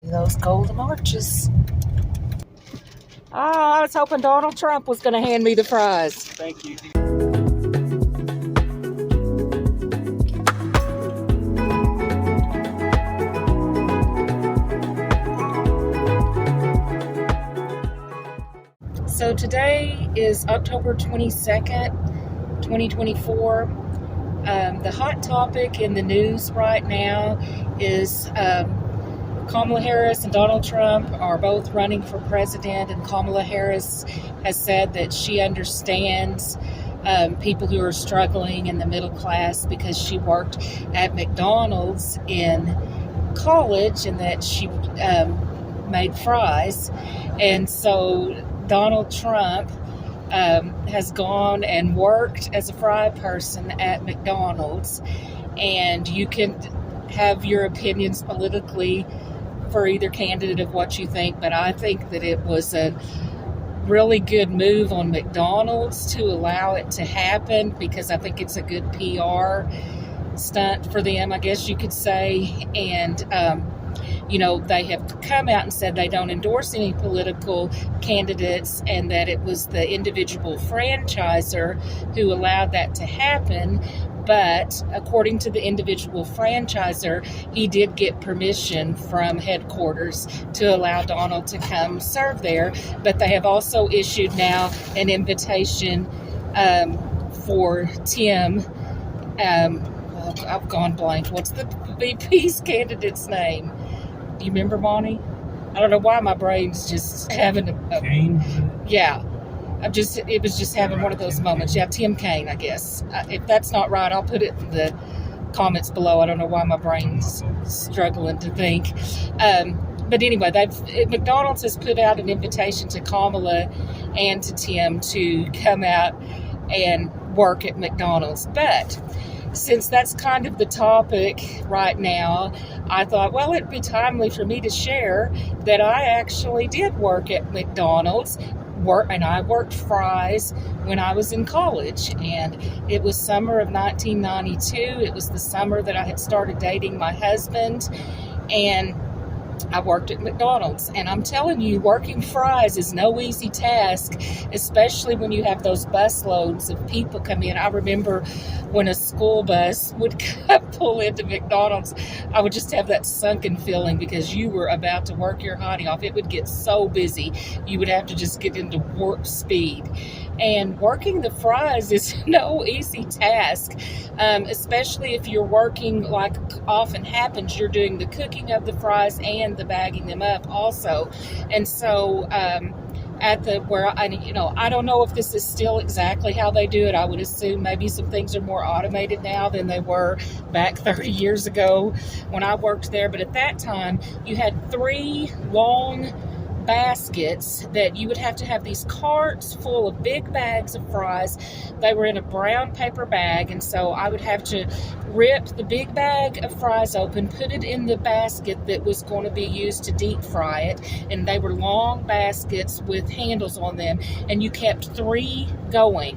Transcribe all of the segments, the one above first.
Those golden arches. I was hoping Donald Trump was going to hand me the fries. Thank you. So today is October 22nd, 2024. The hot topic in the news right now is Kamala Harris and Donald Trump are both running for president, and Kamala Harris has said that she understands people who are struggling in the middle class because she worked at McDonald's in college and that she made fries. And so Donald Trump has gone and worked as a fry person at McDonald's, and you can have your opinions politically for either candidate of what you think, but I think that it was a really good move on McDonald's to allow it to happen, because I think it's a good PR stunt for them, I guess you could say. And they have come out and said they don't endorse any political candidates, and that it was the individual franchisor who allowed that to happen. But according to the individual franchisor, he did get permission from headquarters to allow Donald to come serve there. But they have also issued now an invitation for Tim. I've gone blank. What's the VP's candidate's name? Do you remember, Monty? I don't know why my brain's just having a Kane? Yeah. It was just having one of those moments. Yeah, Tim Kaine, I guess. If that's not right, I'll put it in the comments below. I don't know why my brain's struggling to think. But anyway, McDonald's has put out an invitation to Kamala and to Tim to come out and work at McDonald's. But since that's kind of the topic right now, I thought, well, it'd be timely for me to share that I actually did work at McDonald's. And I worked fries when I was in college, and it was summer of 1992. It was the summer that I had started dating my husband, and I worked at McDonald's. And I'm telling you, working fries is no easy task, especially when you have those bus loads of people come in. I remember when a school bus would pull into McDonald's, I would just have that sunken feeling, because you were about to work your hottie off. It would get so busy, you would have to just get into warp speed. And working the fries is no easy task, especially if you're working, like often happens, you're doing the cooking of the fries and the bagging them up also. And so I don't know if this is still exactly how they do it. I would assume maybe some things are more automated now than they were back 30 years ago when I worked there. But at that time, you had 3 long baskets that you would have to have these carts full of big bags of fries. They were in a brown paper bag, and so I would have to rip the big bag of fries open, put it in the basket that was going to be used to deep fry it, and they were long baskets with handles on them, and you kept 3 going.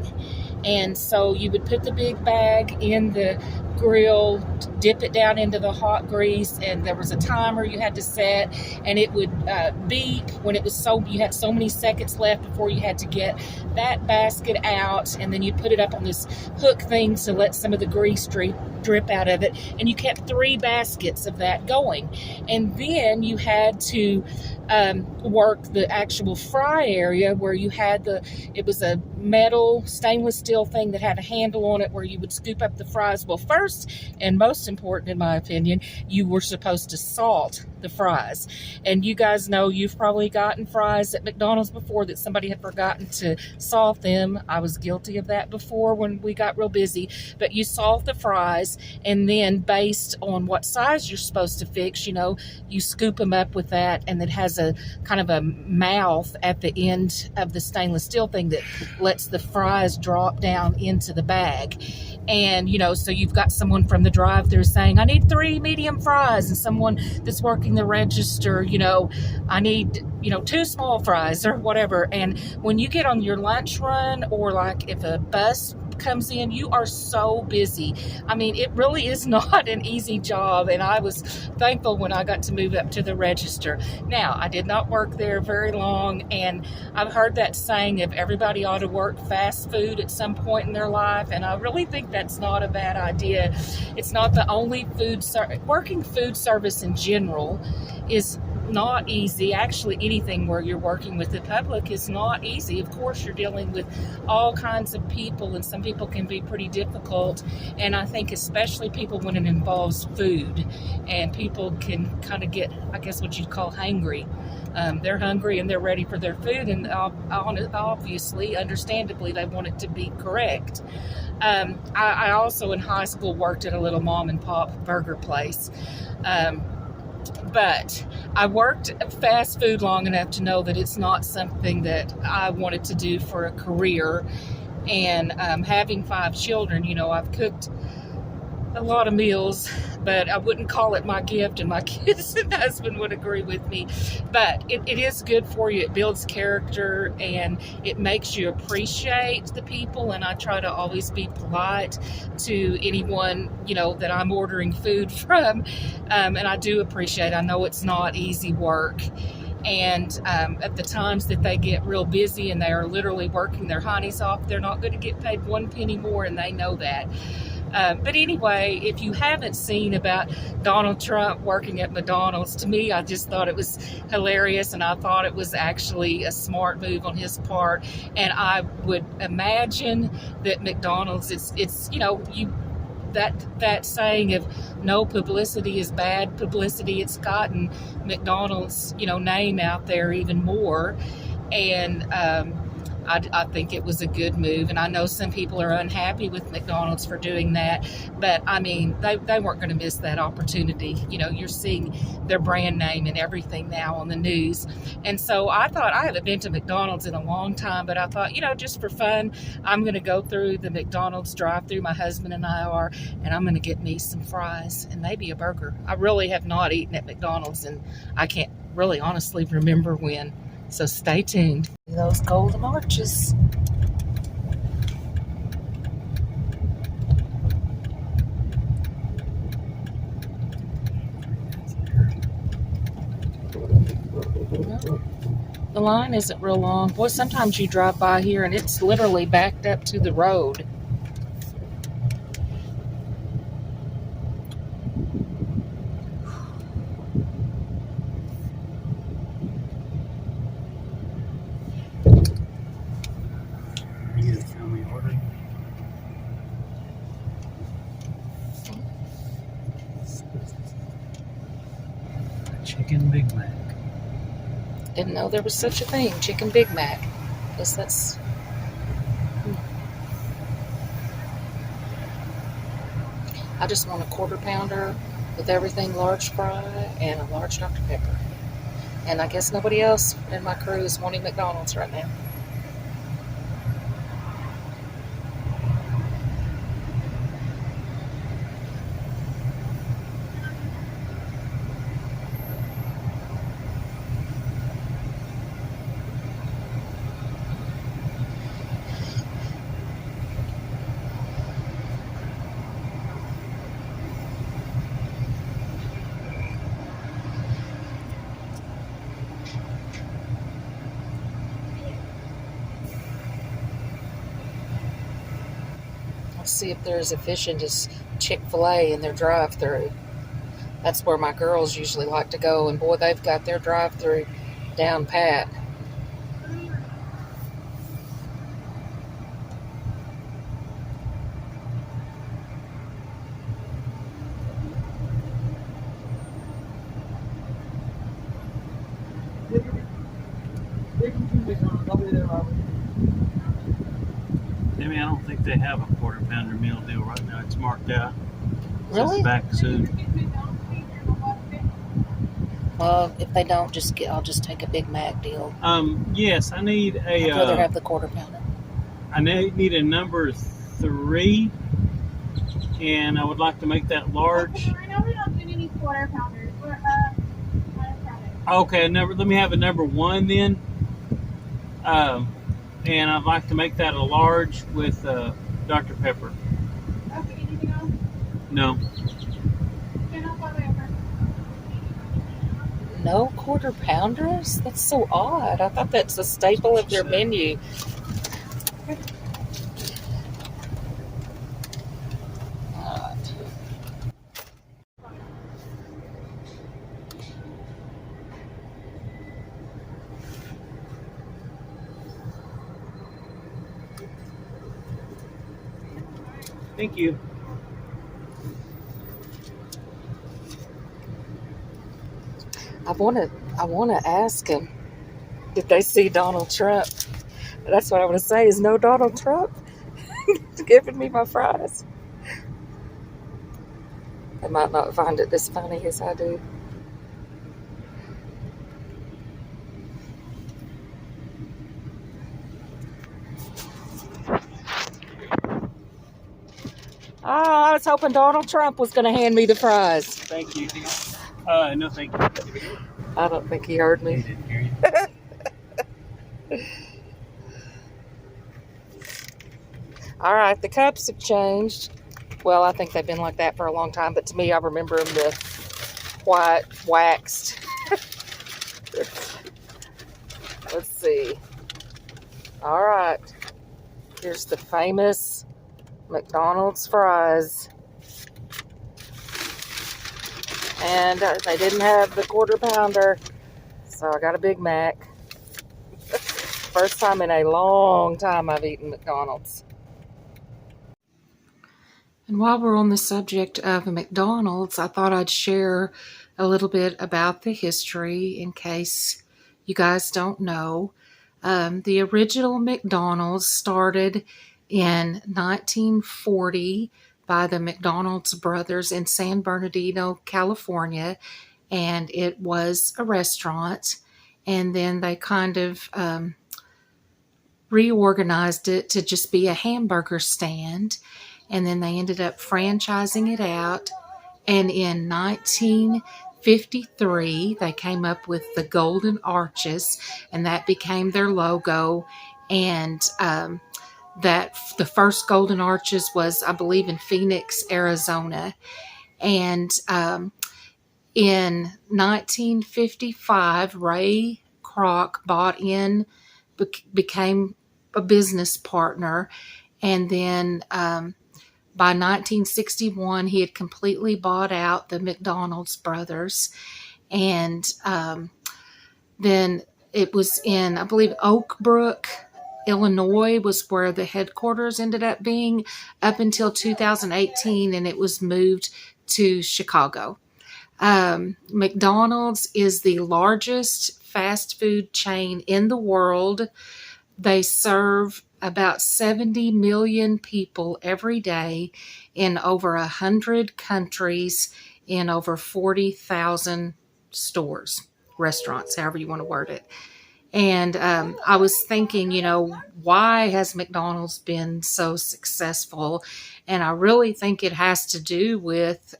And so you would put the big bag in the grill, dip it down into the hot grease, and there was a timer you had to set, and it would beep when it was you had so many seconds left before you had to get that basket out, and then you'd put it up on this hook thing to let some of the grease drip out of it, and you kept 3 baskets of that going. And then you had to work the actual fry area where you had it was a metal stainless steel thing that had a handle on it where you would scoop up the fries. Well, first and most important, in my opinion, you were supposed to salt the fries. And you guys know, you've probably gotten fries at McDonald's before that somebody had forgotten to salt them. I was guilty of that before when we got real busy. But you salt the fries, and then based on what size you're supposed to fix, you scoop them up with that, and it has a kind of a mouth at the end of the stainless steel thing that lets the fries drop down into the bag. And, so you've got someone from the drive-thru saying, I need 3 medium fries, and someone that's working the register, I need, 2 small fries or whatever. And when you get on your lunch run, or like if a bus comes in, you are so busy. I mean, it really is not an easy job, and I was thankful when I got to move up to the register. Now, I did not work there very long, and I've heard that saying of everybody ought to work fast food at some point in their life, and I really think that's not a bad idea. It's not the only working food service in general is not easy. Actually, anything where you're working with the public is not easy. Of course, you're dealing with all kinds of people, and some people can be pretty difficult, and I think especially people when it involves food, and people can kind of get, I guess, what you'd call hangry. They're hungry and they're ready for their food, and obviously, understandably, they want it to be correct. I also in high school worked at a little mom and pop burger place. But I worked fast food long enough to know that it's not something that I wanted to do for a career. And having 5 children, you know, I've cooked a lot of meals, but I wouldn't call it my gift, and my kids and husband would agree with me. But it is good for you. It builds character, and it makes you appreciate the people, and I try to always be polite to anyone, you know, that I'm ordering food from, and I do appreciate. I know it's not easy work. And at the times that they get real busy and they are literally working their honeys off, they're not going to get paid 1 penny more, and they know that. But anyway, if you haven't seen about Donald Trump working at McDonald's, to me, I just thought it was hilarious, and I thought it was actually a smart move on his part. And I would imagine that McDonald's, it's you know, that saying of no publicity is bad publicity, it's gotten McDonald's, you know, name out there even more. And I think it was a good move, and I know some people are unhappy with McDonald's for doing that, but I mean, they weren't going to miss that opportunity. You know, you're seeing their brand name and everything now on the news. And so I thought, I haven't been to McDonald's in a long time, but I thought, you know, just for fun, I'm going to go through the McDonald's drive-thru, my husband and I are, and I'm going to get me some fries and maybe a burger. I really have not eaten at McDonald's, and I can't really honestly remember when. So stay tuned. Those golden arches. The line isn't real long. Boy, sometimes you drive by here and it's literally backed up to the road. Chicken Big Mac. Didn't know there was such a thing, Chicken Big Mac. Guess that's... I just want a quarter pounder with everything large fry and a large Dr. Pepper. And I guess nobody else in my crew is wanting McDonald's right now. See if they're as efficient as Chick-fil-A in their drive-thru. That's where my girls usually like to go, and boy, they've got their drive-thru down pat. Maybe I don't think they have a quarter pounder meal deal right now. It's marked out. Really? It's back soon. Well, if they don't, I'll just take a Big Mac deal. Yes, I need a. I'd rather have the quarter pounder. I need a number 3, and I would like to make that large. I know we don't do any quarter pounders. Okay, let me have a number 1 then. And I'd like to make that a large with Dr. Pepper. Okay, anything else? No. Turn off all the way. No quarter pounders? That's so odd. I thought that's a staple of their menu. Alright. Thank you. I wanna ask him, did they see Donald Trump? That's what I want to say. Is no Donald Trump giving me my fries? They might not find it as funny as I do. Oh, I was hoping Donald Trump was going to hand me the fries. Thank you. No, thank you. I don't think he heard me. Didn't hear you. All right, the cups have changed. Well, I think they've been like that for a long time, but to me, I remember them the white, waxed. Let's see. All right. Here's the famous McDonald's fries. And they didn't have the quarter pounder, so I got a Big Mac. First time in a long time I've eaten McDonald's. And while we're on the subject of McDonald's, I thought I'd share a little bit about the history in case you guys don't know. The original McDonald's started in 1940 by the McDonald's brothers in San Bernardino, California, and it was a restaurant. And then they kind of reorganized it to just be a hamburger stand. And then they ended up franchising it out. And in 1953, they came up with the Golden Arches, and that became their logo. And that the first Golden Arches was, I believe, in Phoenix, Arizona. And in 1955, Ray Kroc bought in, became a business partner, and then by 1961, he had completely bought out the McDonald's brothers. And then it was in, I believe, Oak Brook, Illinois was where the headquarters ended up being up until 2018, and it was moved to Chicago. McDonald's is the largest fast food chain in the world. They serve about 70 million people every day in over 100 countries in over 40,000 stores, restaurants, however you want to word it. And I was thinking, why has McDonald's been so successful? And I really think it has to do with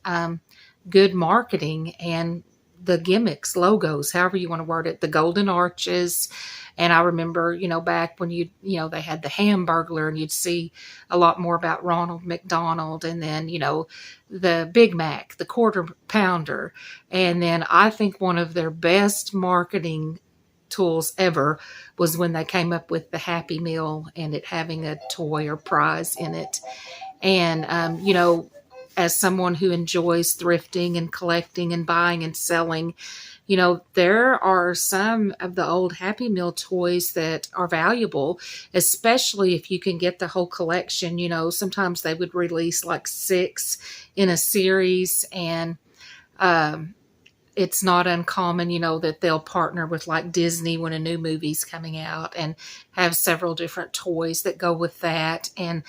good marketing and the gimmicks, logos, however you want to word it, the Golden Arches. And I remember, back when they had the Hamburglar, and you'd see a lot more about Ronald McDonald, and then, the Big Mac, the quarter pounder. And then I think one of their best marketing tools ever was when they came up with the Happy Meal and it having a toy or prize in it. And, as someone who enjoys thrifting and collecting and buying and selling, there are some of the old Happy Meal toys that are valuable, especially if you can get the whole collection. Sometimes they would release like 6 in a series, and it's not uncommon, that they'll partner with like Disney when a new movie's coming out and have several different toys that go with that. And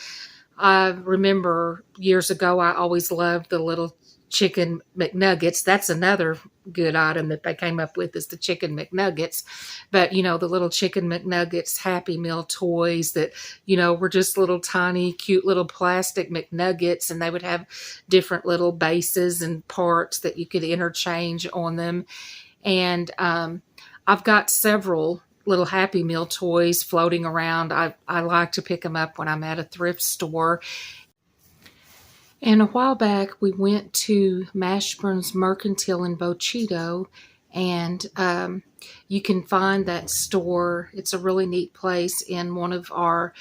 I remember years ago, I always loved the little chicken McNuggets. That's another good item that they came up with, is the chicken McNuggets. But, the little chicken McNuggets Happy Meal toys that, were just little tiny, cute little plastic McNuggets, and they would have different little bases and parts that you could interchange on them. And I've got several little Happy Meal toys floating around. I like to pick them up when I'm at a thrift store. And a while back, we went to Mashburn's Mercantile in Bochito, and you can find that store. It's a really neat place in one of our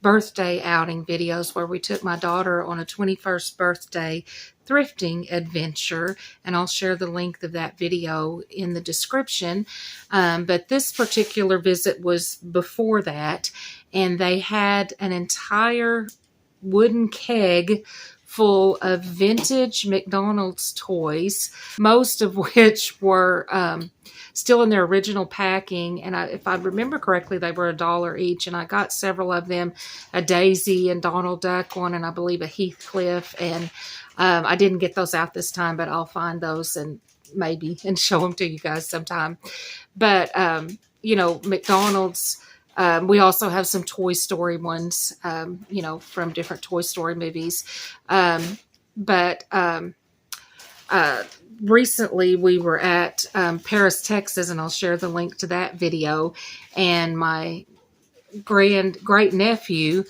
birthday outing videos where we took my daughter on a 21st birthday thrifting adventure, and I'll share the link of that video in the description. But this particular visit was before that, and they had an entire wooden keg full of vintage McDonald's toys, most of which were still in their original packing. And if I remember correctly, they were $1 each. And I got several of them, a Daisy and Donald Duck one, and I believe a Heathcliff. And I didn't get those out this time, but I'll find those and show them to you guys sometime. But, you know, McDonald's, we also have some Toy Story ones, you know, from different Toy Story movies. Recently we were at Paris, Texas, and I'll share the link to that video. And my great nephew,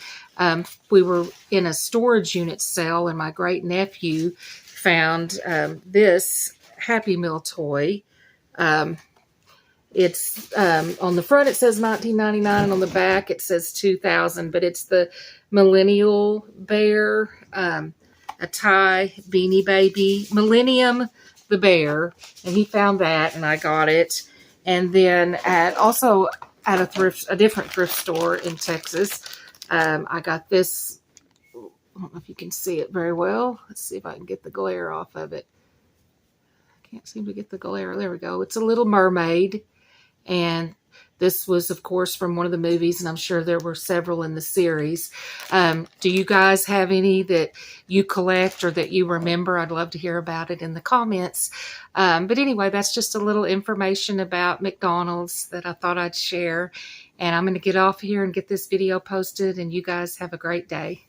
we were in a storage unit sale, and my great nephew found this Happy Meal toy. It's on the front it says $19.99, and on the back it says $2,000, but it's the Millennial Bear, a tie Beanie Baby, Millennium the Bear, and he found that, and I got it. And then also at a different thrift store in Texas, I got this. I don't know if you can see it very well. Let's see if I can get the glare off of it. I can't seem to get the glare. There we go. It's a Little Mermaid. And this was, of course, from one of the movies, and I'm sure there were several in the series. Do you guys have any that you collect or that you remember? I'd love to hear about it in the comments. But anyway, that's just a little information about McDonald's that I thought I'd share. And I'm going to get off here and get this video posted, and you guys have a great day.